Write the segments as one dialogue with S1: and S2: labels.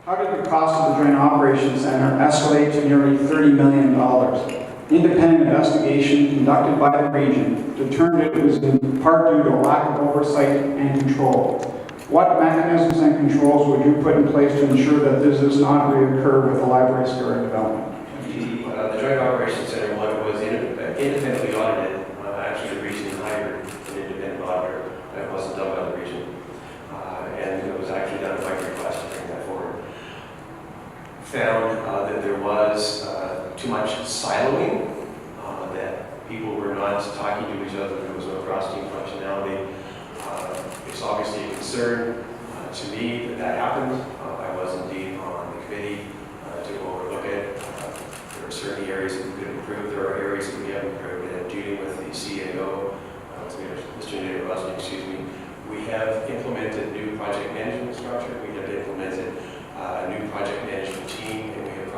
S1: How did the cost of the Drain Operations Center escalate to nearly $30 million? Independent investigation conducted by the region determined it was in part due to a lack of oversight and control. What mechanisms and controls would you put in place to ensure that this does not reoccur with the library square development?
S2: The Joint Operations Center was independently audited. Actually, the region hired an independent auditor. It wasn't done by the region. And it was actually done at my request to bring that forward. Found that there was too much siloing, that people were not talking to each other, there was no cross-team functionality. It's obviously a concern to me that happened. I was indeed on the committee to overlook it. There are certain areas that we could improve. There are areas that we have improved. And dealing with the CAO, Mr. Nader, excuse me, we have implemented new project management structure. We have implemented a new project management team, and we have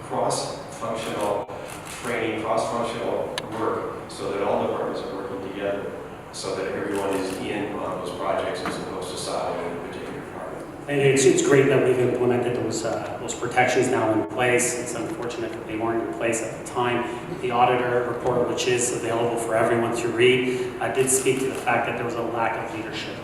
S2: cross-functional training, cross-functional work, so that all departments are working together, so that everyone is in on those projects as opposed to siloing in a particular department.
S3: And it's great that we've implemented those protections now in place. It's unfortunate that they weren't in place at the time. The auditor report, which is available for everyone to read, did speak to the fact that there was a lack of leadership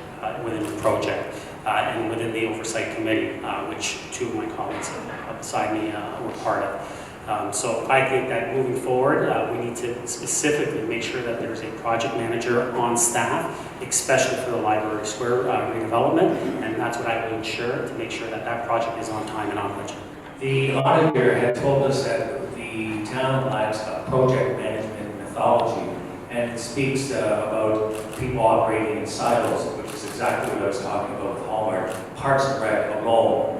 S3: within the project and within the oversight committee, which two of my colleagues beside me were part of. So I think that moving forward, we need to specifically make sure that there's a project manager on staff, especially for the library square redevelopment, and that's what I will ensure to make sure that that project is on time and on budget.
S4: The auditor had told us that the town lacks a project management methodology, and it speaks about people operating in silos, which is exactly what I was talking about with Hallmark. Parks and Rec alone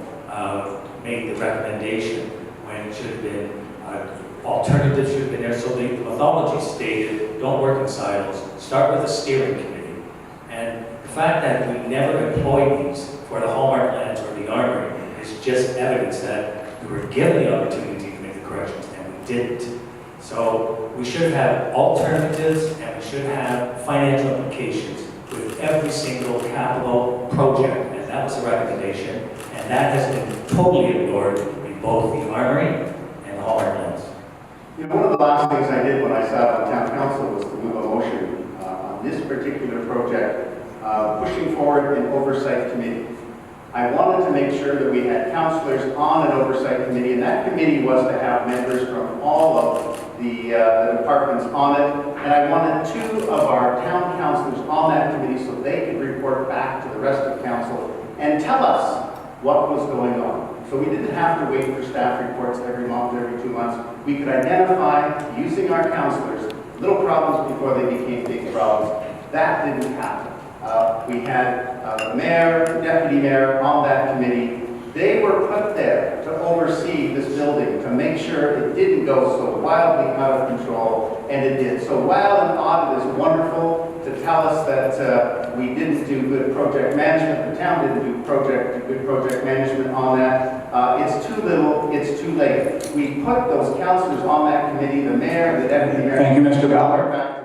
S4: made the recommendation when it should have been alternatives should have been there. So the methodology stated, don't work in silos, start with a steering committee. And the fact that we never employed these for the Hallmark lands or the Armory is just evidence that we were given the opportunity to make the corrections and we didn't. So we should have alternatives and we should have financial implications with every single capital project. And that was the recommendation. And that has been totally ignored in both the Armory and the Hallmark lands.
S5: You know, one of the last things I did when I sat on town council was to move a motion on this particular project, pushing forward an oversight committee. I wanted to make sure that we had councillors on an oversight committee, and that committee was to have members from all of the departments on it. And I wanted 2 of our town councillors on that committee so they could report back to the rest of council and tell us what was going on. So we didn't have to wait for staff reports every month, every 2 months. We could identify, using our councillors, little problems before they became big problems. That didn't happen. We had the mayor, the deputy mayor on that committee. They were put there to oversee this building, to make sure it didn't go so wildly out of control, and it did. So while an audit is wonderful to tell us that we didn't do good project management, the town didn't do good project management on that, it's too little, it's too late. We put those councillors on that committee, the mayor, the deputy mayor.
S1: Thank you, Mr. Ballard.